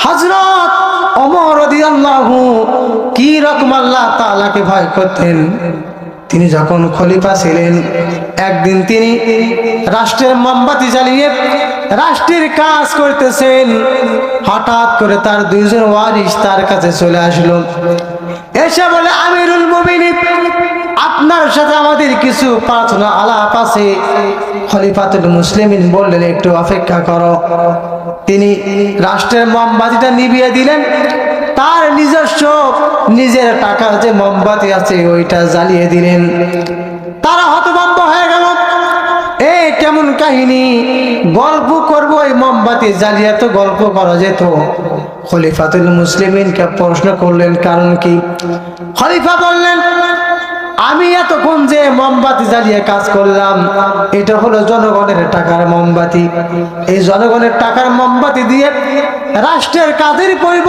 হযরত ওমর রাদিয়াল্লাহু কি রকম আল্লাহ তাআলাকে ভয় করতেন। তিনি যখন খলিফা ছিলেন, একদিন তিনি রাষ্ট্রের মোমবাতি জ্বালিয়ে রাষ্ট্রের কাজ করতেছেন। হঠাৎ করে তার দুইজন ওয়ারিস তার কাছে চলে আসলো, এসে বলে, আমিরুল মুমিনিন, আপনার সাথে আমাদের কিছু প্রার্থনা আলাপ আছে। খলিফাতুল মুসলিমিন বললেন, একটু অপেক্ষা করো। তিনি রাষ্ট্রের মোমবাতিটা নিভিয়ে দিলেন, তার নিজের টাকার যে মোমবাতি আছে ওইটা জ্বালিয়ে দিলেন। তারা হতভম্ব হয়ে গেল, এ কেমন কাহিনী, গল্প করবো, এই মোমবাতি জ্বালিয়ে তো গল্প করা যেত। খলিফাতুল মুসলিমিনকে প্রশ্ন করলেন, কারণ কি? খলিফা বললেন, আমি এতক্ষণ যে মোমবাতি জ্বালিয়ে কাজ করলাম, এটা হলো জনগণের টাকার মোমবাতি। এই জনগণের টাকার মোমবাতি দিয়ে রাষ্ট্রের কাজের পরিবর্তন